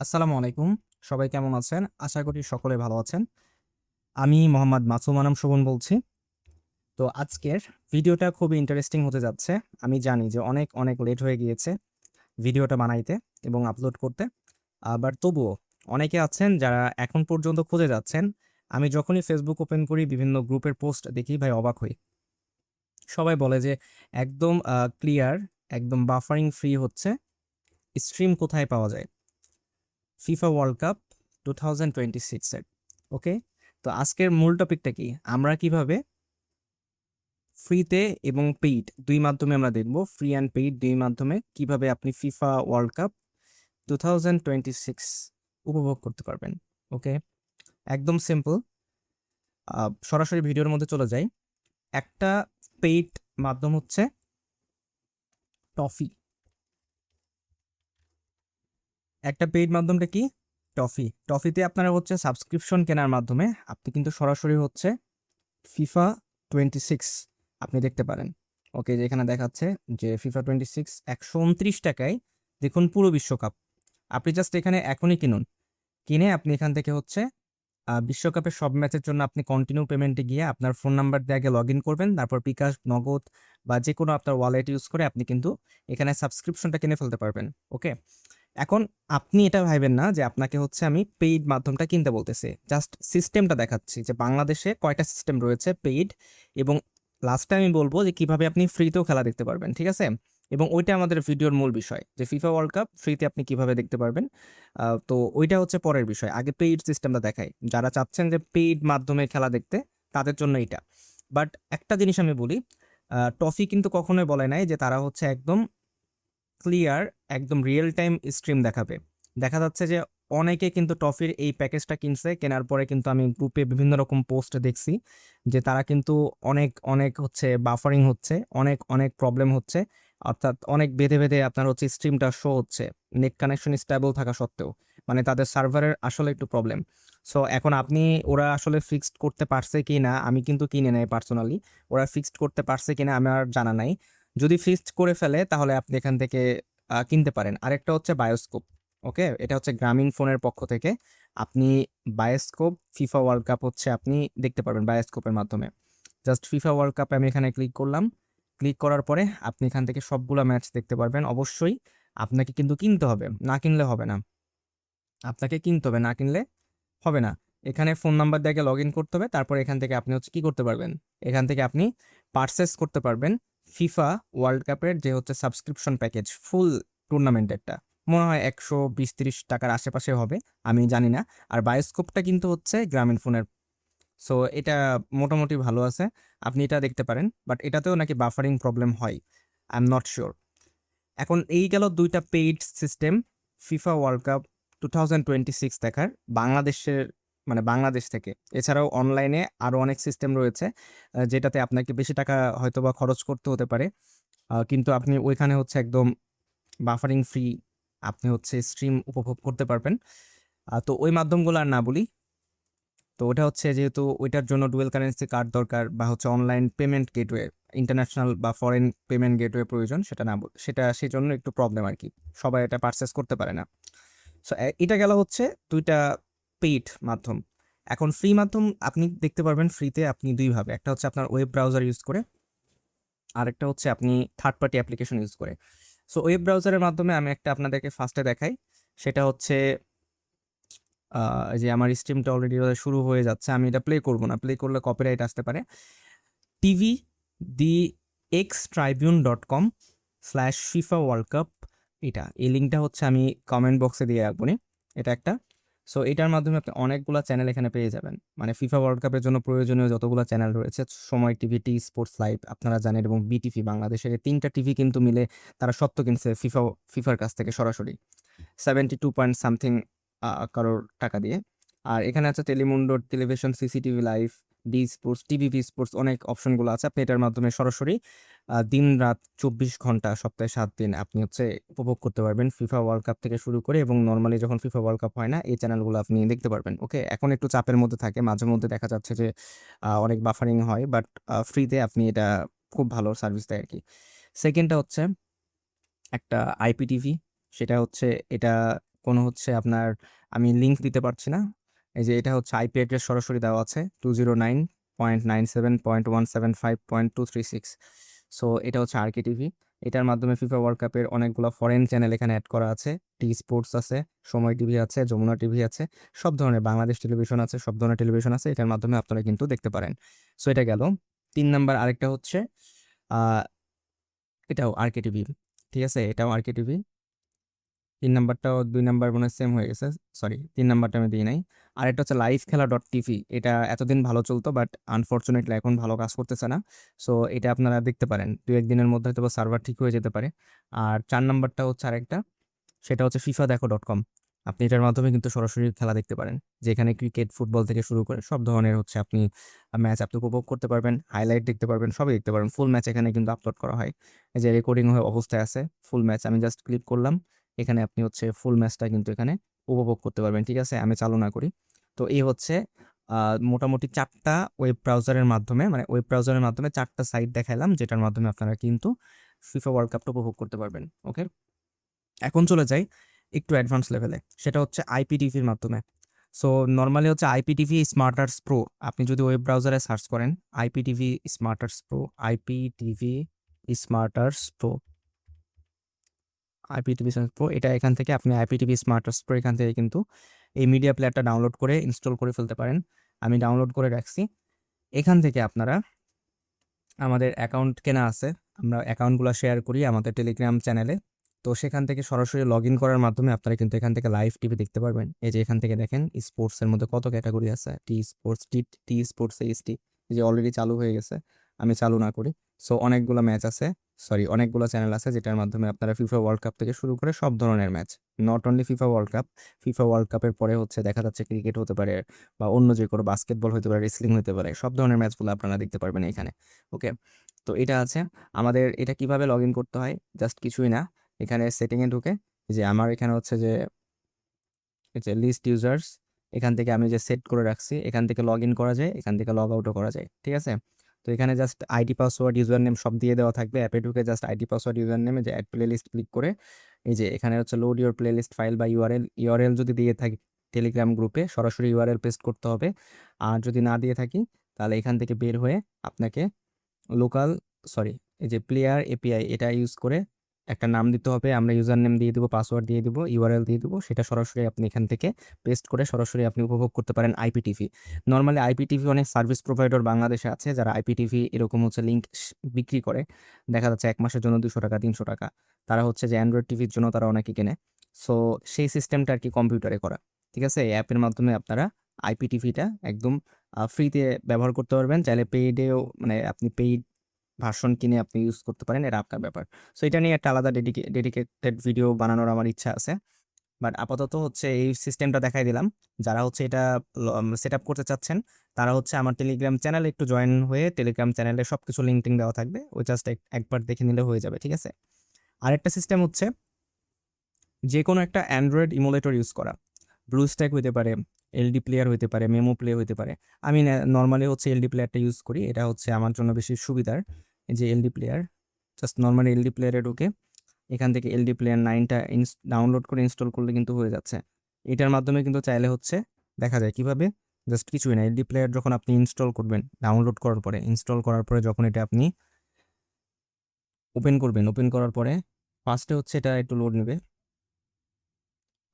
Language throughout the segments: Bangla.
আসসালামু আলাইকুম। সবাই কেমন আছেন? আশা করি সকলে ভালো আছেন। আমি মোহাম্মদ মাসুম আনাম শোভন বলছি। তো আজকের ভিডিওটা খুবই ইন্টারেস্টিং হতে যাচ্ছে। আমি জানি যে অনেক লেট হয়ে গিয়েছে ভিডিওটা বানাইতে এবং আপলোড করতে। বাট তবুও অনেকে আছেন যারা এখন পর্যন্ত খুঁজে যাচ্ছেন। আমি যখনই ফেসবুক ওপেন করি বিভিন্ন গ্রুপের পোস্ট দেখি ভাই অবাক হই। সবাই বলে যে একদম ক্লিয়ার, একদম বাফারিং ফ্রি হচ্ছে। স্ট্রিম কোথায় পাওয়া যায়? ফিফা ওয়ার্ল্ড কাপ 2026 এর। ওকে, তো আজকের মূল টপিকটা কি, আমরা কিভাবে ফ্রিতে এবং পেইড দুই মাধ্যমে আমরা দেখব, ফ্রি অ্যান্ড পেইড দুই মাধ্যমে কিভাবে আপনি ফিফা ওয়ার্ল্ড কাপ 2026 উপভোগ করতে পারবেন। ওকে, একদম সিম্পল। সরাসরি ভিডিওর মধ্যে চলে যাই। একটা পেইড মাধ্যম হচ্ছে টফি। একটা পেইড মাধ্যমটা কি? টফিতে আপনারা হচ্ছে সাবস্ক্রিপশন কেনার মাধ্যমে আপনি কিন্তু সরাসরি হচ্ছে ফিফা 26 আপনি দেখতে পারেন। ওকে, যেখানে দেখাচ্ছে যে ফিফা 26 129 টাকায় দেখুন পুরো বিশ্বকাপ। আপনি জাস্ট এখানে এখনই কিনুন, কিনে আপনি এখান থেকে হচ্ছে বিশ্বকাপের সব ম্যাচের জন্য আপনি কন্টিনিউ পেমেন্টে গিয়ে আপনার ফোন নাম্বার দিয়ে আগে লগ ইন করবেন, তারপর বিকাশ, নগদ বা যে কোনো আপনার ওয়ালেট ইউজ করে আপনি কিন্তু এখানে সাবস্ক্রিপশনটা কিনে ফেলতে পারবেন। ওকে, এখন আপনি এটা ভাইবেন না যে আপনাকে হচ্ছে আমি পেইড মাধ্যমটা কিনতে বলতেছি, জাস্ট সিস্টেমটা দেখাচ্ছি যে বাংলাদেশে কয়টা সিস্টেম রয়েছে পেইড, এবং লাস্টে আমি বলবো যে কিভাবে আপনি ফ্রিতেও খেলা দেখতে পারবেন, ঠিক আছে? এবং ওইটা আমাদের ভিডিওর মূল বিষয়, যে ফিফা ওয়ার্ল্ড কাপ ফ্রিতে আপনি কিভাবে দেখতে পারবেন। তো ওইটা হচ্ছে পরের বিষয়, আগে পেইড সিস্টেমটা দেখাই। যারা চাচ্ছেন যে পেইড মাধ্যমে খেলা দেখতে, তাদের জন্য এটা। বাট একটা জিনিস আমি বলি, টফি কিন্তু কখনোই বলে নাই যে তারা হচ্ছে একদম ক্লিয়ার, একদম রিয়েল টাইম স্ট্রিম দেখাবে। দেখা যাচ্ছে যে অনেকে কিন্তু টফির এই প্যাকেজটা কিনছে, কেনার পরে কিন্তু আমি গ্রুপে বিভিন্ন রকম পোস্ট দেখছি যে তারা কিন্তু অনেক হচ্ছে বাফারিং হচ্ছে, অনেক প্রবলেম হচ্ছে। অর্থাৎ অনেক বেঁধে বেঁধে আপনার হচ্ছে স্ট্রিমটা শো হচ্ছে, নেট কানেকশন স্টেবল থাকা সত্ত্বেও। মানে তাদের সার্ভারের আসলে একটু প্রবলেম। সো এখন আপনি, ওরা আসলে ফিক্সড করতে পারছে কি না, আমি কিন্তু কিনে নেই পার্সোনালি। ওরা ফিক্সড করতে পারছে কিনা আমার জানা নাই। যদি ফিক্সড করে ফেলে তাহলে আপনি এখান থেকে কিনতে পারেন। আরেকটা হচ্ছে বায়োস্কোপ। ওকে, এটা হচ্ছে গ্রামীণ ফোনের পক্ষ থেকে আপনি বায়োস্কোপ ফিফা ওয়ার্ল্ড কাপ হচ্ছে আপনি দেখতে পারবেন বায়োস্কোপের মাধ্যমে। জাস্ট ফিফা ওয়ার্ল্ড কাপে আমি এখানে ক্লিক করলাম। ক্লিক করার পরে আপনি এখান থেকে সবগুলা ম্যাচ দেখতে পারবেন। অবশ্যই আপনাকে কিন্তু কিনতে হবে, না কিনলে হবে না। আপনাকে কিনতে হবে, না কিনলে হবে না। এখানে ফোন নাম্বার দিয়ে লগ ইন করতে হবে, তারপর এখান থেকে আপনি হচ্ছে কি করতে পারবেন, এখান থেকে আপনি পারচেস করতে পারবেন ফিফা ওয়ার্ল্ড কাপের যে হচ্ছে সাবস্ক্রিপশন প্যাকেজ, ফুল টুর্নামেন্টেরটা। মনে হয় 120-30 টাকার আশেপাশে হবে, আমি জানি না। আর বায়োস্কোপটা কিন্তু হচ্ছে গ্রামীণ ফোনের। সো এটা মোটামুটি ভালো আছে, আপনি এটা দেখতে পারেন। বাট এটাতেও নাকি বাফারিং প্রবলেম হয়, আই এম নট শিওর। এখন এই গেল দুইটা paid system FIFA world cup 2026 দেখার বাংলাদেশের, মানে বাংলাদেশ থেকে। এছাড়াও অনলাইনে আরো অনেক সিস্টেম রয়েছে, যেটাতে আপনাকে বেশি টাকা হয়তোবা খরচ করতে হতে পারে, কিন্তু আপনি ওইখানে হচ্ছে একদম বাফারিং ফ্রি আপনি হচ্ছে স্ট্রিম উপভোগ করতে পারবেন। তো ওই মাধ্যমগুলো আর না বলি। তো ওটা হচ্ছে যেহেতু ওইটার জন্য ডুয়েল কারেন্সি কার্ড দরকার, বা হচ্ছে অনলাইন পেমেন্ট গেটওয়ে, ইন্টারন্যাশনাল বা ফরেন পেমেন্ট গেটওয়ে প্রয়োজন, সেটা না সেটা সেই জন্য একটু প্রবলেম আর কি, সবাই এটা পারচেস করতে পারে না। সো এটা গেল হচ্ছে দুইটা পেইড মাধ্যম। এখন ফ্রি মাধ্যম আপনি দেখতে পারবেন ফ্রিতে আপনি দুইভাবে, একটা হচ্ছে আপনার ওয়েব ব্রাউজার ইউজ করে, আরেকটা হচ্ছে আপনি থার্ড পার্টি অ্যাপ্লিকেশন ইউজ করে। সো ওয়েব ব্রাউজারের মাধ্যমে আমি একটা আপনাদেরকে ফার্স্টে দেখাই। সেটা হচ্ছে এই যে আমার স্ট্রিমটা অলরেডি শুরু হয়ে যাচ্ছে, আমি এটা প্লে করব না, প্লে করলে কপিরাইট আসতে পারে। টিভি দি xtribune.com/FIFA ওয়ার্ল্ড কাপ, এটা এই লিঙ্কটা হচ্ছে আমি কমেন্ট বক্সে দিয়ে রাখবো নি। এটা একটা। সো এটার মাধ্যমে আপনি অনেকগুলো চ্যানেল এখানে পেয়ে যাবেন, মানে ফিফা ওয়ার্ল্ড কাপের জন্য প্রয়োজনীয় যতগুলো চ্যানেল রয়েছে, সময় টিভি, টি স্পোর্টস লাইভ আপনারা জানেন, এবং বিটিভি, বাংলাদেশের এই তিনটা টিভি কিন্তু মিলে তারা সত্ত্ব কিনছে ফিফার কাছ থেকে সরাসরি 72 পয়েন্ট সামথিং কারোর টাকা দিয়ে। আর এখানে আছে Telemundo television, CCTV live, D sports, TVV sports, অনেক অপশনগুলো আছে। আপনি এটার মাধ্যমে সরাসরি দিন রাত 24 ঘন্টা সপ্তাহে 7 দিন আপনি হচ্ছে উপভোগ করতে পারবেন ফিফা ওয়ার্ল্ড কাপ থেকে শুরু করে, এবং নর্মালি যখন ফিফা ওয়ার্ল্ড কাপ হয় না এই চ্যানেলগুলো আপনি দেখতে পারবেন। ওকে, এখন একটু চাপের মধ্যে থাকে, মাঝে মধ্যে দেখা যাচ্ছে যে অনেক বাফারিং হয়, বাট ফ্রিতে আপনি এটা খুব ভালো সার্ভিস দেয় আর কি। সেকেন্ডটা হচ্ছে একটা আইপিটিভি, সেটা হচ্ছে এটা কোনো হচ্ছে আপনার আমি লিঙ্ক দিতে পারছি না। এই যে এটা হচ্ছে আইপি অ্যাড্রেস সরাসরি দেওয়া আছে 209.97.175.236। সো এটা হচ্ছে আরকে টিভি। এটার মাধ্যমে ফিফা ওয়ার্ল্ড কাপের অনেকগুলো ফরেন চ্যানেল এখানে অ্যাড করা আছে। টি স্পোর্টস আছে, সময় টিভি আছে, যমুনা টিভি আছে, সব ধরনের বাংলাদেশ টেলিভিশন আছে, সব ধরনের টেলিভিশন আছে। এটার মাধ্যমে আপনারা কিন্তু দেখতে পারেন। সো এটা গেল 3 নাম্বার। আরেকটা হচ্ছে আহ এটাও আরকে টিভি, ঠিক আছে, এটাও আরকে টিভি। 3 নাম্বারটাও 2 নাম্বার মনে সেম হয়ে গেছে, সরি 3 নাম্বারটা আমি দিই নাই। আর এটা হচ্ছে লাইভ খেলা ডট টিভি। এটা এতদিন ভালো চলতো, বাট আনফর্চুনেটলি এখন ভালো কাজ করতেছে না। সো এটা আপনারা দেখতে পারেন, 2-1 দিনের মধ্যে হয়তো সার্ভার ঠিক হয়ে যেতে পারে। আর 4 নাম্বারটা হচ্ছে আরেকটা, সেটা হচ্ছে ফিফা দেখো ডট কম। আপনি এটার মাধ্যমে কিন্তু সরাসরি খেলা দেখতে পারেন, যেখানে ক্রিকেট, ফুটবল থেকে শুরু করে সব ধরনের হচ্ছে আপনি ম্যাচ আপনি উপভোগ করতে পারবেন, হাইলাইট দেখতে পারবেন, সবই দেখতে পারবেন। ফুল ম্যাচ এখানে কিন্তু আপলোড করা হয়। এই যে রেকর্ডিং হয়ে অবস্থায় আছে ফুল ম্যাচ, আমি জাস্ট ক্লিক করলাম, এখানে আপনি হচ্ছে ফুল ম্যাচটা কিন্তু এখানে উপভোগ করতে পারবেন। ঠিক আছে, আমি চালু না করি। তো এই হচ্ছে মোটামুটি 4টা ওয়েব ব্রাউজারের মাধ্যমে, মানে ওয়েব ব্রাউজারের মাধ্যমে 4টা সাইট দেখাইলাম, যেটার মাধ্যমে আপনারা কিন্তু ফিফা ওয়ার্ল্ড কাপটা উপভোগ করতে পারবেন। ওকে, এখন চলে যাই একটু অ্যাডভান্স লেভেলে, সেটা হচ্ছে আইপিটিভির মাধ্যমে। সো নর্মালি হচ্ছে আইপিটিভি স্মার্টার্স প্রো। আপনি যদি ওয়েব ব্রাউজারে সার্চ করেন IPTV smarters pro, IPTV smarters pro, IPTV smarters pro, এটা এখান থেকে আপনি আইপিটিভি স্মার্টার্স প্রো এখান থেকে কিন্তু এই মিডিয়া প্লেয়ারটা ডাউনলোড করে ইনস্টল করে ফেলতে পারেন। আমি ডাউনলোড করে রাখছি। এখান থেকে আপনারা, আমাদের অ্যাকাউন্ট কেনা আছে, আমরা অ্যাকাউন্টগুলো শেয়ার করি আমাদের টেলিগ্রাম চ্যানেলে। তো সেখান থেকে সরাসরি লগ ইন করার মাধ্যমে আপনারা কিন্তু এখান থেকে লাইভ টিভি দেখতে পারবেন। এই যে এখান থেকে দেখেন স্পোর্টসের মধ্যে কত ক্যাটাগরি আছে, T Sports, T Sports HT, যে অলরেডি চালু হয়ে গেছে, আমি চালু না করি। সো অনেকগুলো ম্যাচ আছে, সরি অনেকগুলো চ্যানেল আছে, যেটার মাধ্যমে আপনারা ফিফা ওয়ার্ল্ড কাপ থেকে শুরু করে সব ধরনের match, not only FIFA world cup, FIFA world কাপের পরে হচ্ছে দেখা যাচ্ছে ক্রিকেট হতে পারে, বা অন্য যে কোনো বাস্কেটবল হতে পারে, রেসলিং হতে পারে, সব ধরনের ম্যাচগুলো আপনারা দেখতে পারবেন এখানে। ওকে, তো এটা আছে আমাদের। এটা কিভাবে লগ ইন করতে হয়, জাস্ট কিছুই না, এখানে সেটিংয়ে ঢুকে, যে আমার এখানে হচ্ছে যে লিস্ট ইউজার্স, এখান থেকে আমি যে সেট করে রাখছি, এখান থেকে লগ ইন করা যায়, এখান থেকে লগ আউটও করা যায়। ঠিক আছে, তো এখানে just ID password user name সব দিয়ে দেওয়া থাকবে। অ্যাপে ঢুকে জাস্ট আইডি পাসওয়ার্ড ইউজার নেমে যে অ্যাড প্লে লিস্ট ক্লিক করে, এই যে এখানে হচ্ছে load your playlist file বা ইউআরএল যদি দিয়ে থাকি টেলিগ্রাম গ্রুপে, সরাসরি ইউআরএল পেস্ট করতে হবে। আর যদি না দিয়ে থাকি, তাহলে এখান থেকে বের হয়ে আপনাকে লোকাল, সরি, এই যে প্লেয়ার এপিআই, এটা ইউজ করে একটা নাম দিতে হবে। আমরা ইউজার নেম দিয়ে দিব, পাসওয়ার্ড দিয়ে দিব, ইউআরএল দিয়ে দিব, সেটা সরাসরি আপনি এখান থেকে পেস্ট করে সরাসরি আপনি উপভোগ করতে পারেন আইপিটিভি। নর্মালি আইপিটিভি অনেক সার্ভিস প্রোভাইডার বাংলাদেশে আছে, যারা আইপিটিভি এরকম হচ্ছে লিঙ্ক বিক্রি করে। দেখা যাচ্ছে 1 মাসের জন্য 200 টাকা, 300 টাকা। তারা হচ্ছে যে অ্যান্ড্রয়েড টিভির জন্য তারা অনেকে কেনে। সো সেই সিস্টেমটা আর কি কম্পিউটারে করা। ঠিক আছে, এই অ্যাপের মাধ্যমে আপনারা আইপিটিভিটা একদম ফ্রিতে ব্যবহার করতে পারবেন। চাইলে পেইডেও, মানে আপনি পেইড ভার্সন কিনে আপনি ইউজ করতে পারেন, এটা আপনার ব্যাপার। সো এটা নিয়ে একটা আলাদা ডেডিকেটেড ভিডিও বানানোর আমার ইচ্ছা আছে। বাট আপাতত হচ্ছে এই সিস্টেমটা দেখাই দিলাম। যারা হচ্ছে এটা সেট আপ করতে চাচ্ছেন, তারা হচ্ছে আমার টেলিগ্রাম চ্যানেলে একটু জয়েন হয়ে, টেলিগ্রাম চ্যানেলে সব কিছু লিঙ্ক টিঙ্ক দেওয়া থাকবে, ওই জাস্ট একবার দেখে নিলে হয়ে যাবে। ঠিক আছে, আরেকটা সিস্টেম হচ্ছে যে কোনো একটা অ্যান্ড্রয়েড ইমুলেটর ইউজ করা। ব্লুস্ট্যাক হইতে পারে, এলডি প্লেয়ার হইতে পারে, মেমো প্লে হইতে পারে। আমি নর্মালি হচ্ছে এলডি প্লেয়ারটা ইউজ করি, এটা হচ্ছে আমার জন্য বেশি সুবিধার। এই যে এলডি প্লেয়ার, জাস্ট নর্মালি এলডি প্লেয়ারে ঢুকে এখান থেকে এলডি প্লেয়ার 9টা ডাউনলোড করে ইনস্টল করলে কিন্তু হয়ে যাচ্ছে। এটার মাধ্যমে কিন্তু চাইলে হচ্ছে দেখা যায় কিভাবে, জাস্ট কিছুই না, এলডি প্লেয়ার যখন আপনি ইনস্টল করবেন, ডাউনলোড করার পরে, ইনস্টল করার পরে যখন এটা আপনি ওপেন করবেন, ওপেন করার পরে ফার্স্টে হচ্ছে এটা একটু লোড নেবে,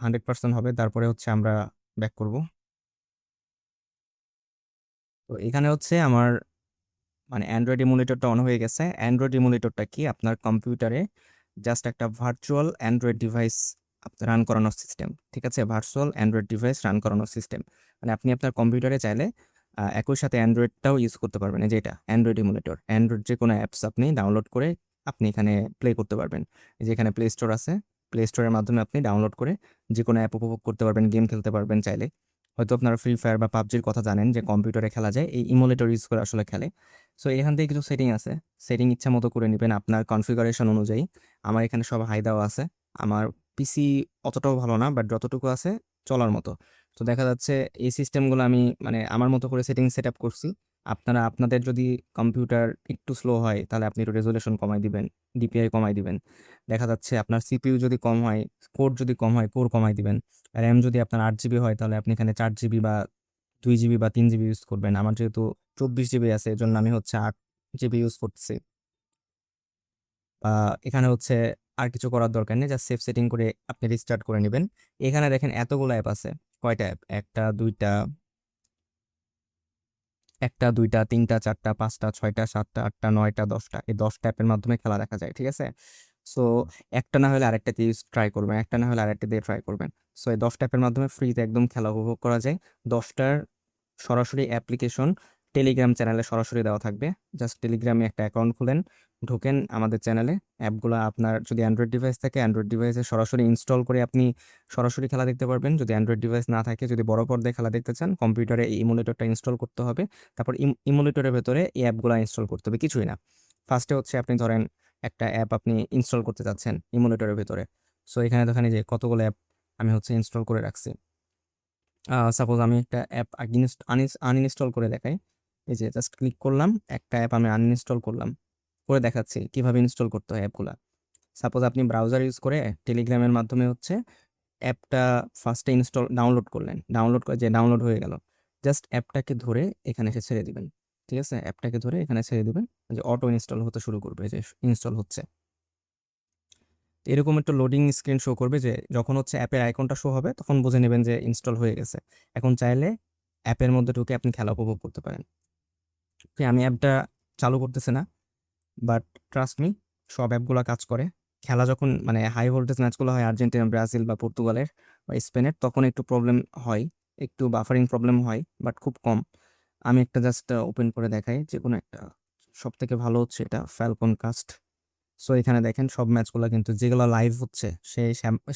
100% হবে, তারপরে হচ্ছে আমরা ব্যাক করব। তো এখানে হচ্ছে আমার মানে অ্যান্ড্রয়েড ইমুলেটরটা অন হয়ে গেছে। অ্যান্ড্রয়েড ইমুলেটরটা কি, আপনার কম্পিউটারে জাস্ট একটা ভার্চুয়াল অ্যান্ড্রয়েড ডিভাইস রান করানোর সিস্টেম। ঠিক আছে, ভার্চুয়াল অ্যান্ড্রয়েড ডিভাইস রান করানোর সিস্টেম, মানে আপনি আপনার কম্পিউটারে চাইলে একই সাথে অ্যান্ড্রয়েডটাও ইউজ করতে পারবেন। এই যে এটা অ্যান্ড্রয়েড ইমুলেটর, অ্যান্ড্রয়েড যে কোনো অ্যাপস আপনি ডাউনলোড করে আপনি এখানে প্লে করতে পারবেন। এই যে এখানে প্লে স্টোর আছে, প্লে স্টোরের মাধ্যমে আপনি ডাউনলোড করে যে কোনো অ্যাপ উপভোগ করতে পারবেন, গেম খেলতে পারবেন চাইলে। হয়তো আপনারা ফ্রি ফায়ার বা পাবজির কথা জানেন যে কম্পিউটারে খেলা যায়, এই ইমুলেটর ইউজ করে আসলে খেলে। সো এখান থেকে কিছু সেটিং আছে, সেটিং ইচ্ছা মতো করে নেবেন আপনার কনফিগারেশন অনুযায়ী। আমার এখানে সব হাই দেওয়া আছে। আমার পিসি অতটাও ভালো না, বাট যতটুকু আছে চলার মতো। তো দেখা যাচ্ছে এই সিস্টেমগুলো আমি মানে আমার মতো করে সেট আপ করছি। আপনারা আপনাদের যদি কম্পিউটার একটু স্লো হয়, তাহলে আপনি একটু রেজুলেশন কমাই দিবেন, ডিপিআই কমাই দিবেন। দেখা যাচ্ছে আপনার সিপিইউ যদি কম হয়, কোর যদি কম হয়, কোর কমাই দিবেন। র্যাম যদি আপনার 8 জিবি হয়, তাহলে আপনি এখানে 4 জিবি বা 2 জিবি বা 3 জিবি ইউজ করবেন। আমার যেহেতু 24 জিবি আছে, এজন্য আমি হচ্ছে 8 জিবি ইউজ করতেছি। এখানে হচ্ছে আর কিছু করার দরকার নেই, জাস্ট সেভ সেটিং করে আপনি রিস্টার্ট করে নেবেন। এখানে দেখেন এতগুলো অ্যাপ আছে। কয়টা অ্যাপ? একটা, দুইটা, তিনটা, চারটা, পাঁচটা, ছয়টা, সাতটা, আটটা, নয়টা, 10টা। এই 10টা অ্যাপের মাধ্যমে খেলা দেখা যায়, ঠিক আছে? সো একটা না হলে আরেকটা দিয়ে ট্রাই করবেন, একটা না হলে আরেকটা দিয়ে ট্রাই করবেন। সো এই 10টা অ্যাপের মাধ্যমে ফ্রিতে একদম খেলা উপভোগ করা যায়। 10টার সরাসরি অ্যাপ্লিকেশন টেলিগ্রাম চ্যানেলে সরাসরি দেওয়া থাকবে। জাস্ট টেলিগ্রামে একটা অ্যাকাউন্ট খুলেন, ঢোকেন আমাদের চ্যানেলে। অ্যাপগুলো আপনার যদি অ্যান্ড্রয়েড ডিভাইস থাকে, অ্যান্ড্রয়েড ডিভাইসে সরাসরি ইনস্টল করে আপনি সরাসরি খেলা দেখতে পারবেন। যদি অ্যান্ড্রয়েড ডিভাইস না থাকে, যদি বড় পর্দায় খেলা দেখতে চান, কম্পিউটারে এই ইমুলেটরটা ইনস্টল করতে হবে। তারপর ইমুলেটরের ভেতরে এই অ্যাপগুলো ইনস্টল করতে হবে, কিছুই না। ফার্স্টে হচ্ছে আপনি ধরেন একটা অ্যাপ আপনি ইনস্টল করতে চাচ্ছেন ইমুলেটরের ভেতরে। সো এখানে দেখেন এই যে কতগুলো অ্যাপ আমি হচ্ছে ইনস্টল করে রাখছি। সাপোজ আমি একটা অ্যাপ আনইনস্টল করে দেখাই। এই যে জাস্ট ক্লিক করলাম, একটা অ্যাপ আমি আনইনস্টল করলাম, করে দেখাচ্ছি কিভাবে ইনস্টল করতে হয় অ্যাপগুলা। সাপোজ আপনি ব্রাউজার ইউজ করে টেলিগ্রামের মাধ্যমে হচ্ছে অ্যাপটা ফার্স্টে ডাউনলোড করলেন, ডাউনলোড করে যে ডাউনলোড হয়ে গেল, জাস্ট অ্যাপটাকে ধরে এখানে এসে ছেড়ে দিবেন। ঠিক আছে, অ্যাপটাকে ধরে এখানে ছেড়ে দিবেন, যে অটো ইনস্টল হতে শুরু করবে, যে ইনস্টল হচ্ছে। এরকম একটা লোডিং স্ক্রিন শো করবে, যে যখন হচ্ছে অ্যাপের আইকনটা শো হবে তখন বুঝে নেবেন যে ইনস্টল হয়ে গেছে। এখন চাইলে অ্যাপের মধ্যে ঢুকে আপনি খেলা উপভোগ করতে পারেন। আমি অ্যাপটা চালু করতেছি না, বাট ট্রাস্ট মি, সব অ্যাপগুলো কাজ করে। খেলা যখন মানে হাই ভোল্টেজ ম্যাচগুলো হয় আর্জেন্টিনা, ব্রাজিল বা পর্তুগালের বা স্পেনের, তখন একটু প্রবলেম হয়, একটু বাফারিং প্রবলেম হয়, বাট খুব কম। আমি একটা জাস্ট ওপেন করে দেখাই, যে কোনো একটা। সব থেকে ভালো হচ্ছে এটা, ফ্যালকন কাস্ট। সো এখানে দেখেন সব ম্যাচগুলো কিন্তু যেগুলো লাইভ হচ্ছে,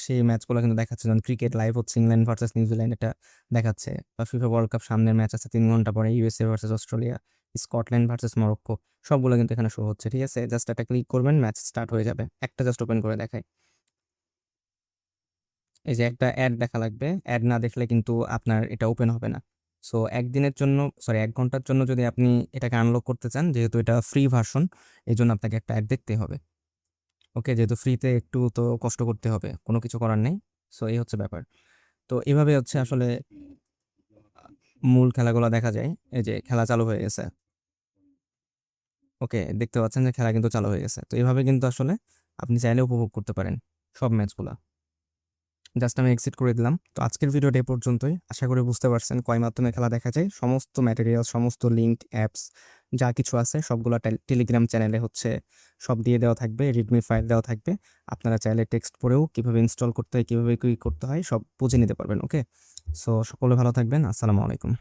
সেই ম্যাচগুলো কিন্তু দেখাচ্ছে। যেমন ক্রিকেট লাইভ হচ্ছে, ইংল্যান্ড ভার্সেস নিউজিল্যান্ড, এটা দেখাচ্ছে। বা ফিফা ওয়ার্ল্ড কাপ সামনের ম্যাচ আছে 3 ঘন্টা পরে, USA versus Australia, Scotland versus Morocco, সবগুলো কিন্তু এখানে শো হচ্ছে। ঠিক আছে, জাস্ট একটা ক্লিক করবেন, ম্যাচ স্টার্ট হয়ে যাবে। একটা জাস্ট ওপেন করে দেখাই, এই যে একটা অ্যাড দেখা লাগবে, অ্যাড না দেখলে কিন্তু আপনার এটা ওপেন হবে না। সো একদিনের জন্য, সরি 1 ঘন্টার জন্য যদি আপনি এটাকে আনলক করতে চান, যেহেতু এটা ফ্রি ভার্সন, এই জন্য আপনাকে একটা অ্যাড দেখতে হবে। ওকে, যেহেতু ফ্রিতে একটু তো কষ্ট করতে হবে, কোনো কিছু করার নেই। সো এই হচ্ছে ব্যাপার। তো এইভাবে হচ্ছে আসলে মূল খেলাগুলো দেখা যায়। এই যে খেলা চালু হয়ে গেছে। ওকে, দেখতে পাচ্ছেন যে খেলা কিন্তু চালু হয়ে গেছে। তো এইভাবে কিন্তু আসলে আপনি চাইলে উপভোগ করতে পারেন সব ম্যাচগুলা। জাস্ট আমি এক্সিট করে দিলাম। তো আজকের ভিডিওটা এই পর্যন্তই। আশা করি বুঝতে পারছেন কয় মাধ্যমে খেলা দেখা যায়। সমস্ত ম্যাটেরিয়াল, সমস্ত লিঙ্ক, অ্যাপস যা কিছু আছে সবগুলো টেলিগ্রাম চ্যানেলে হচ্ছে সব দিয়ে দেওয়া থাকবে, রিডমি ফাইল দেওয়া থাকবে। আপনারা চাইলে টেক্সট পড়েও কিভাবে ইনস্টল করতে হয়, কিভাবে কি করতে হয় সব বুঝে নিতে পারবেন। ওকে, সো সকলে ভালো থাকবেন। আসসালামু আলাইকুম।